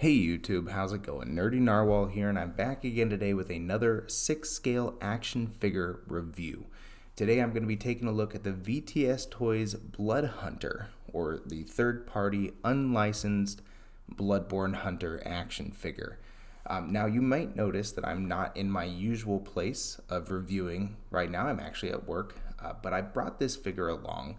Hey YouTube, how's it going? Nerdy Narwhal here, and I'm back again today with another 6-scale action figure review. Today I'm going to be taking a look at the VTS Toys Bloodhunter, or the third-party unlicensed Bloodborne Hunter action figure. Now you might notice that I'm not in my usual place of reviewing right now. I'm actually at work, but I brought this figure along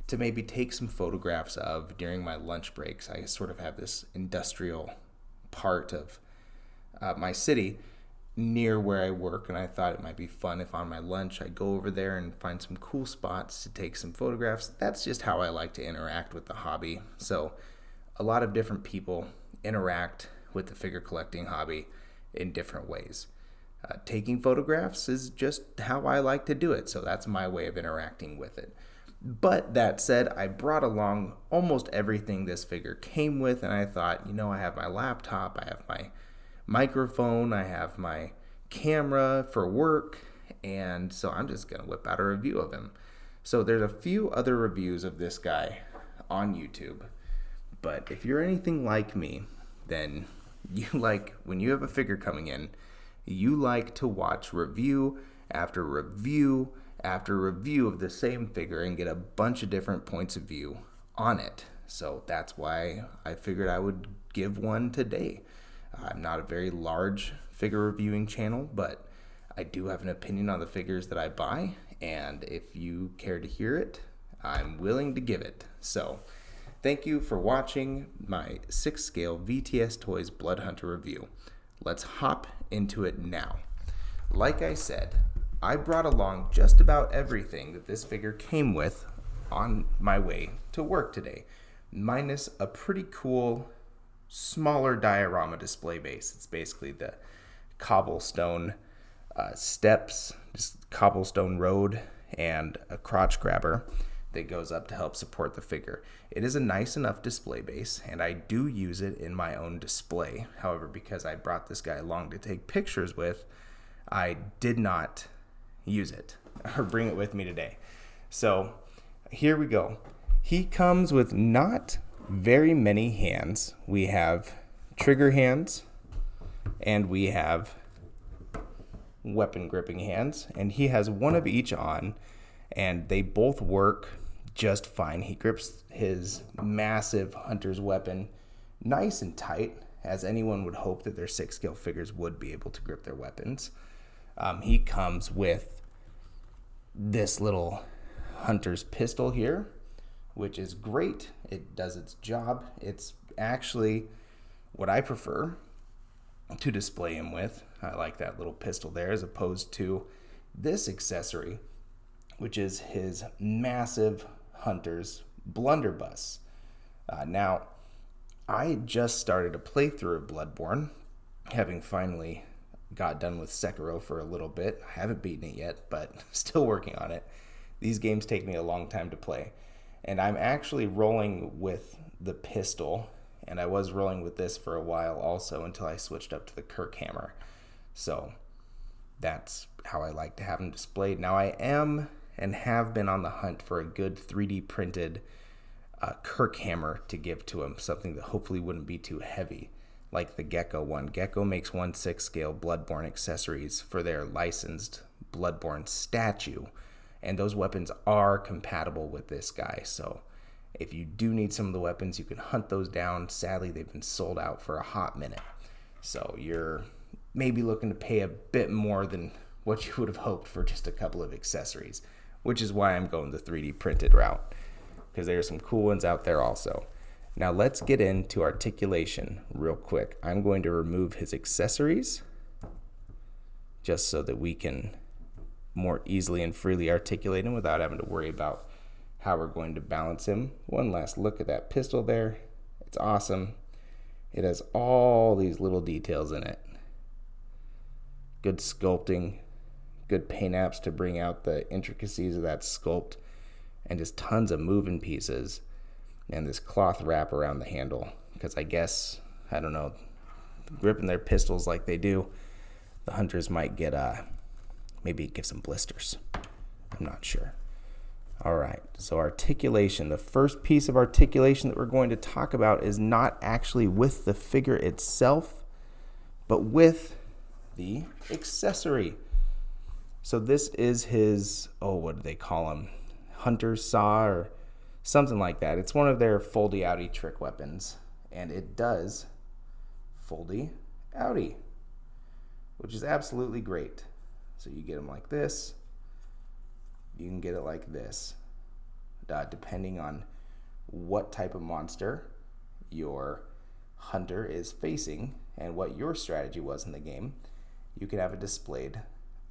to maybe take some photographs of during my lunch breaks. I sort of have this industrial part of my city near where I work, and I thought it might be fun if on my lunch I go over there and find some cool spots to take some photographs. That's just how I like to interact with the hobby. So a lot of different people interact with the figure collecting hobby in different ways. Taking photographs is just how I like to do it, so that's my way of interacting with it. But that said, I brought along almost everything this figure came with, and I thought, I have my laptop, I have my microphone, I have my camera for work, and so I'm just going to whip out a review of him. So there's a few other reviews of this guy on YouTube, but if you're anything like me, then you like, when you have a figure coming in, you like to watch review after review after review of the same figure and get a bunch of different points of view on it. So that's why I figured I would give one today. I'm not a very large figure reviewing channel, but I do have an opinion on the figures that I buy, and if you care to hear it, I'm willing to give it. So thank you for watching my 6-scale VTS Toys Bloodhunter review. Let's hop into it now. Like I said, I brought along just about everything that this figure came with on my way to work today, minus a pretty cool, smaller diorama display base. It's basically the cobblestone steps, just cobblestone road, and a crotch grabber that goes up to help support the figure. It is a nice enough display base, and I do use it in my own display. However, because I brought this guy along to take pictures with, I did not use it or bring it with me today. So here we go. He comes with not very many hands. We have trigger hands and we have weapon gripping hands, and he has one of each on, and they both work just fine. He grips his massive hunter's weapon nice and tight, as anyone would hope that their 6-scale figures would be able to grip their weapons. He comes with this little hunter's pistol here, which is great. It does its job. It's actually what I prefer to display him with. I like that little pistol there as opposed to this accessory, which is his massive hunter's blunderbuss. Now, I just started a playthrough of Bloodborne, having finally got done with Sekiro for a little bit. I haven't beaten it yet, but still working on it. These games take me a long time to play. And I'm actually rolling with the pistol, and I was rolling with this for a while also until I switched up to the Kirk hammer. So that's how I like to have them displayed. Now I am and have been on the hunt for a good 3D printed Kirk hammer to give to him, something that hopefully wouldn't be too heavy, like the Gecko one. Gecko makes 1 6-scale Bloodborne accessories for their licensed Bloodborne statue, and those weapons are compatible with this guy. So if you do need some of the weapons, you can hunt those down. Sadly, they've been sold out for a hot minute. So you're maybe looking to pay a bit more than what you would have hoped for just a couple of accessories, which is why I'm going the 3D printed route, because there are some cool ones out there also. Now let's get into articulation real quick. I'm going to remove his accessories just so that we can more easily and freely articulate him without having to worry about how we're going to balance him. One last look at that pistol there. It's awesome. It has all these little details in it. Good sculpting, good paint apps to bring out the intricacies of that sculpt, and just tons of moving pieces. And this cloth wrap around the handle, because I guess, I don't know, gripping their pistols like they do, the hunters might get, maybe give some blisters. I'm not sure. All right, so articulation. The first piece of articulation that we're going to talk about is not actually with the figure itself, but with the accessory. So this is his, what do they call him? Hunter saw or something like that. It's one of their foldy outy trick weapons, and it does foldy outy, which is absolutely great. So you get them like this. You can get it like this, depending on what type of monster your hunter is facing and what your strategy was in the game. You can have it displayed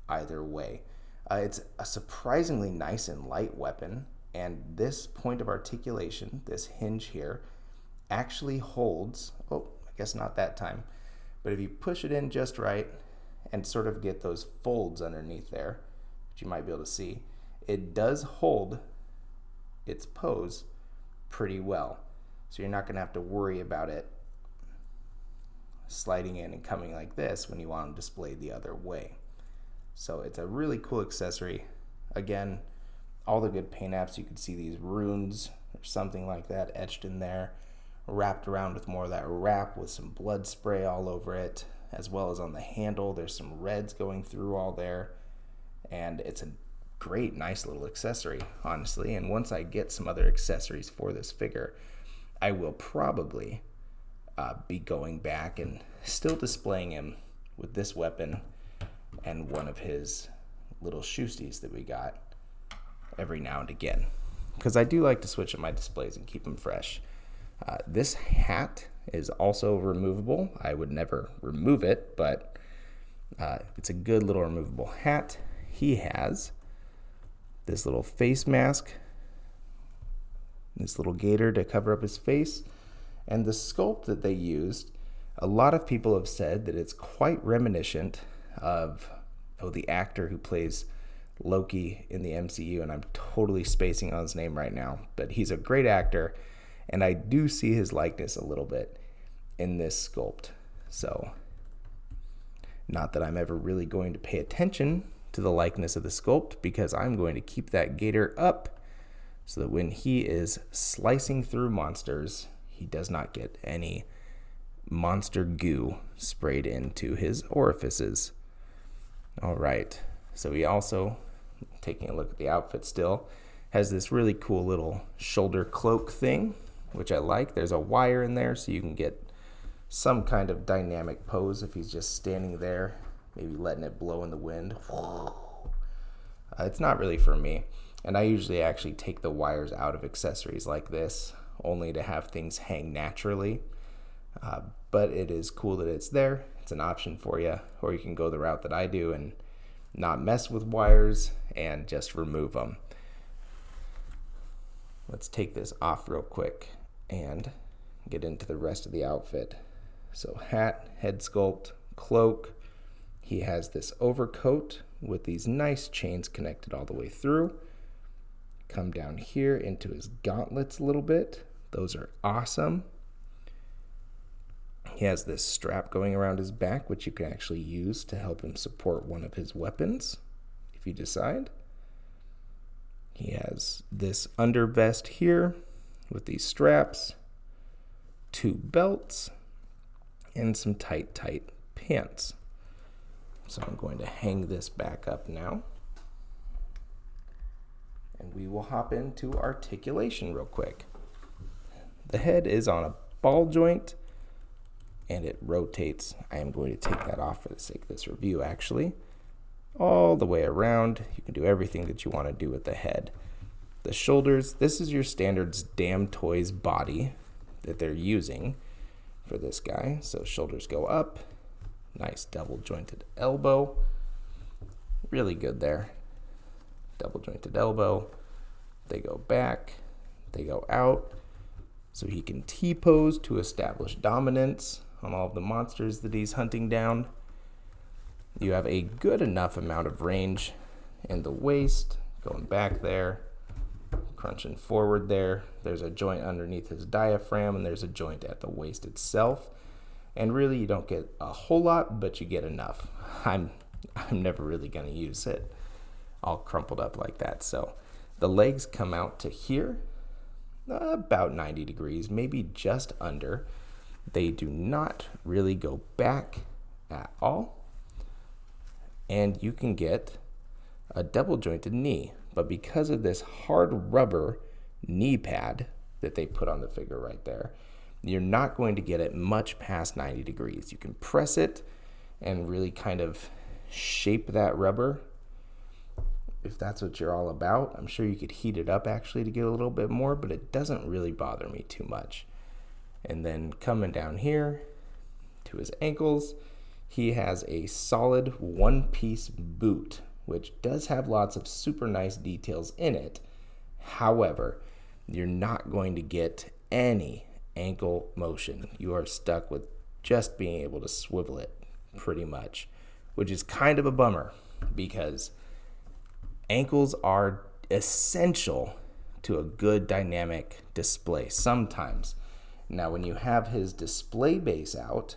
either way. It's a surprisingly nice and light weapon, and this point of articulation, this hinge here, actually holds, I guess not that time, but if you push it in just right and sort of get those folds underneath there, which you might be able to see, it does hold its pose pretty well. So you're not going to have to worry about it sliding in and coming like this when you want them displayed the other way. So it's a really cool accessory. Again, all the good paint apps, you can see these runes or something like that etched in there, wrapped around with more of that wrap with some blood spray all over it, as well as on the handle. There's some reds going through all there, and it's a great, nice little accessory, honestly. And once I get some other accessories for this figure, I will probably be going back and still displaying him with this weapon and one of his little shoosties that we got every now and again, because I do like to switch up my displays and keep them fresh. This hat is also removable. I would never remove it, but it's a good little removable hat. He has this little face mask, this little gator to cover up his face, and the sculpt that they used, a lot of people have said that it's quite reminiscent of the actor who plays Loki in the MCU, and I'm totally spacing on his name right now, but he's a great actor, and I do see his likeness a little bit in this sculpt. So, not that I'm ever really going to pay attention to the likeness of the sculpt, because I'm going to keep that gator up so that when he is slicing through monsters, he does not get any monster goo sprayed into his orifices. All right, so he also, taking a look at the outfit still, has this really cool little shoulder cloak thing, which I like. There's a wire in there so you can get some kind of dynamic pose if he's just standing there, maybe letting it blow in the wind. It's not really for me, and I usually actually take the wires out of accessories like this only to have things hang naturally, but it is cool that it's there. It's an option for you, or you can go the route that I do and not mess with wires and just remove them. Let's take this off real quick and get into the rest of the outfit. So hat, head sculpt, cloak. He has this overcoat with these nice chains connected all the way through. Come down here into his gauntlets a little bit. Those are awesome. He has this strap going around his back, which you can actually use to help him support one of his weapons, if you decide. He has this undervest here with these straps, 2 belts, and some tight pants. So I'm going to hang this back up now, and we will hop into articulation real quick. The head is on a ball joint, and it rotates. I am going to take that off for the sake of this review, actually. All the way around. You can do everything that you want to do with the head. The shoulders, this is your standard Damn Toys body that they're using for this guy. So shoulders go up. Nice double jointed elbow. Really good there. Double jointed elbow. They go back. They go out. So he can T-pose to establish dominance on all of the monsters that he's hunting down. You have a good enough amount of range in the waist, going back there, crunching forward there. There's a joint underneath his diaphragm, and there's a joint at the waist itself. And really, you don't get a whole lot, but you get enough. I'm never really going to use it all crumpled up like that. So The legs come out to here, about 90 degrees, maybe just under. They do not really go back at all. And you can get a double jointed knee. But because of this hard rubber knee pad that they put on the figure right there, you're not going to get it much past 90 degrees. You can press it and really kind of shape that rubber if that's what you're all about. I'm sure you could heat it up actually to get a little bit more, but it doesn't really bother me too much. And then coming down here to his ankles, he has a solid one-piece boot, which does have lots of super nice details in it. However, you're not going to get any ankle motion. You are stuck with just being able to swivel it pretty much, which is kind of a bummer because ankles are essential to a good dynamic display sometimes. Now, when you have his display base out,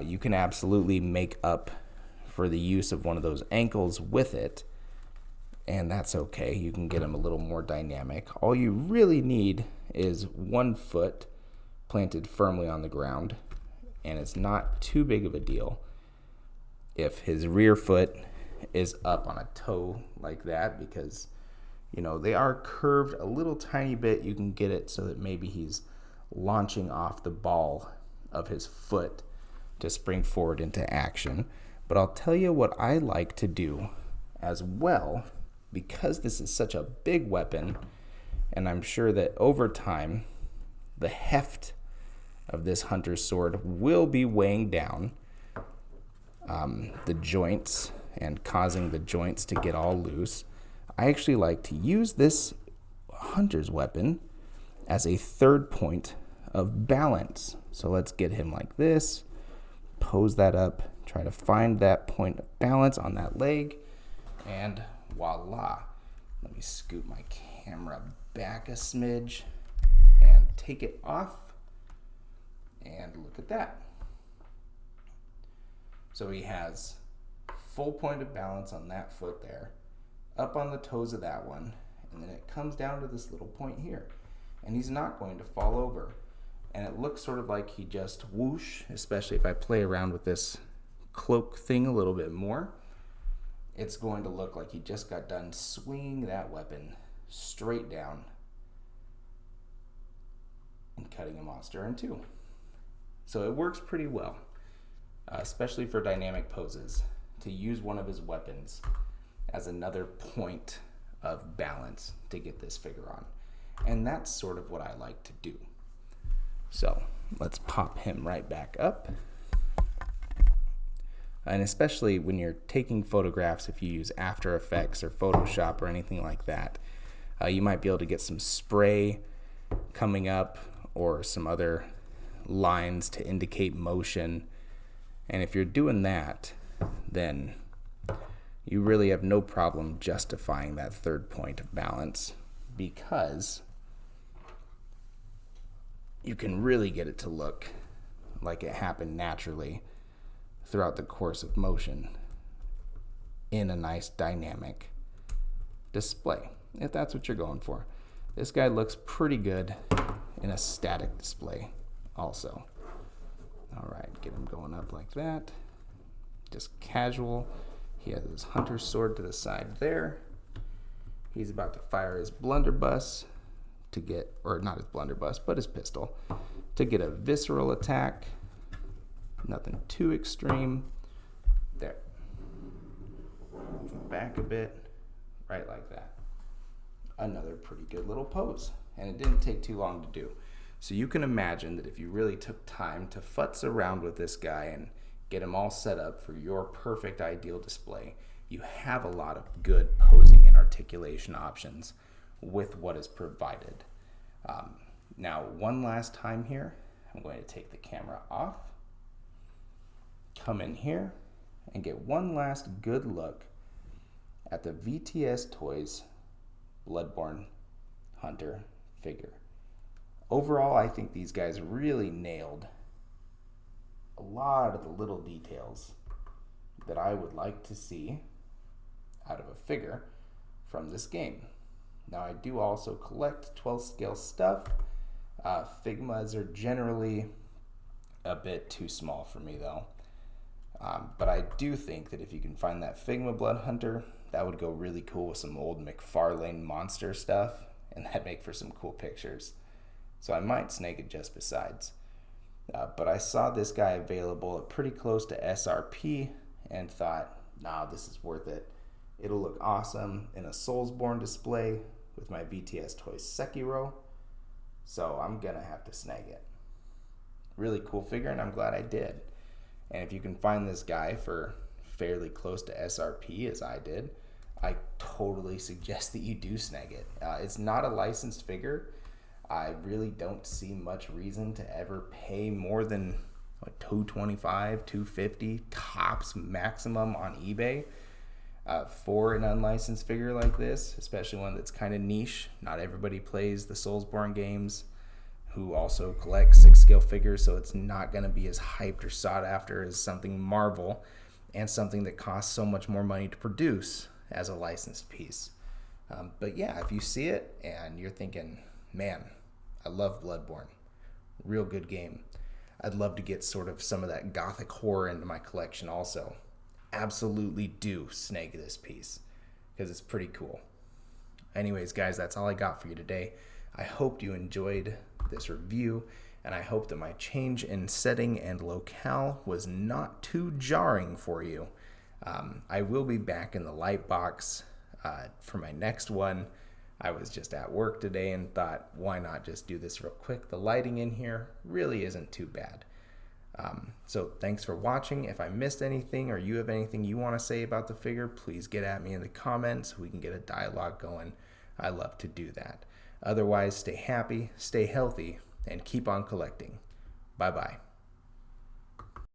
you can absolutely make up for the use of one of those ankles with it, and that's okay. You can get him a little more dynamic. All you really need is one foot planted firmly on the ground, and it's not too big of a deal if his rear foot is up on a toe like that, because they are curved a little tiny bit. You can get it so that maybe he's launching off the ball of his foot to spring forward into action. But I'll tell you what I like to do as well, because this is such a big weapon, and I'm sure that over time the heft of this hunter's sword will be weighing down the joints and causing the joints to get all loose. I actually like to use this hunter's weapon as a third point of balance. So let's get him like this, pose that up, try to find that point of balance on that leg, and voila. Let me scoot my camera back a smidge and take it off, and look at that. So he has full point of balance on that foot there, up on the toes of that one, and then it comes down to this little point here, and he's not going to fall over. And it looks sort of like he just whoosh, especially if I play around with this cloak thing a little bit more. It's going to look like he just got done swinging that weapon straight down and cutting a monster in two. So it works pretty well, especially for dynamic poses, to use one of his weapons as another point of balance to get this figure on. And that's sort of what I like to do. So let's pop him right back up. And especially when you're taking photographs, if you use After Effects or Photoshop or anything like that, you might be able to get some spray coming up or some other lines to indicate motion. And if you're doing that, then you really have no problem justifying that third point of balance, because you can really get it to look like it happened naturally throughout the course of motion in a nice dynamic display, if that's what you're going for. This guy looks pretty good in a static display also. All right, get him going up like that. Just casual. He has his hunter's sword to the side there. He's about to fire his blunderbuss to get, or not his blunderbuss, but his pistol, to get a visceral attack. Nothing too extreme. There. Move him back a bit. Right like that. Another pretty good little pose. And it didn't take too long to do. So you can imagine that if you really took time to futz around with this guy and get him all set up for your perfect ideal display, you have a lot of good posing and articulation options with what is provided. Now, one last time here, I'm going to take the camera off, come in here, and get one last good look at the VTS Toys Bloodborne Hunter figure. Overall, I think these guys really nailed a lot of the little details that I would like to see out of a figure from this game. Now I do also collect 12 scale stuff. Figmas are generally a bit too small for me though. But I do think that if you can find that Figma Bloodhunter, that would go really cool with some old McFarlane monster stuff, and that'd make for some cool pictures. So I might snag it just besides. But I saw this guy available at pretty close to SRP and thought, nah, this is worth it. It'll look awesome in a Soulsborne display with my VTS Toys Sekiro. So I'm gonna have to snag it. Really cool figure, and I'm glad I did. And if you can find this guy for fairly close to SRP as I did, I totally suggest that you do snag it. It's not a licensed figure. I really don't see much reason to ever pay more than $225, $250 tops maximum on eBay for an unlicensed figure like this, especially one that's kind of niche. Not everybody plays the Soulsborne games who also collect 6 scale figures, so it's not going to be as hyped or sought after as something Marvel and something that costs so much more money to produce as a licensed piece. But yeah, if you see it and you're thinking, man, I love Bloodborne, real good game, I'd love to get sort of some of that gothic horror into my collection also, absolutely do snag this piece because it's pretty cool. Anyways, guys, that's all I got for you today. I hope you enjoyed this review, and I hope that my change in setting and locale was not too jarring for you. I will be back in the lightbox for my next one. I was just at work today and thought, why not just do this real quick? The lighting in here really isn't too bad. So thanks for watching. If I missed anything or you have anything you want to say about the figure, please get at me in the comments so we can get a dialogue going. I love to do that. Otherwise, stay happy, stay healthy, and keep on collecting. Bye-bye.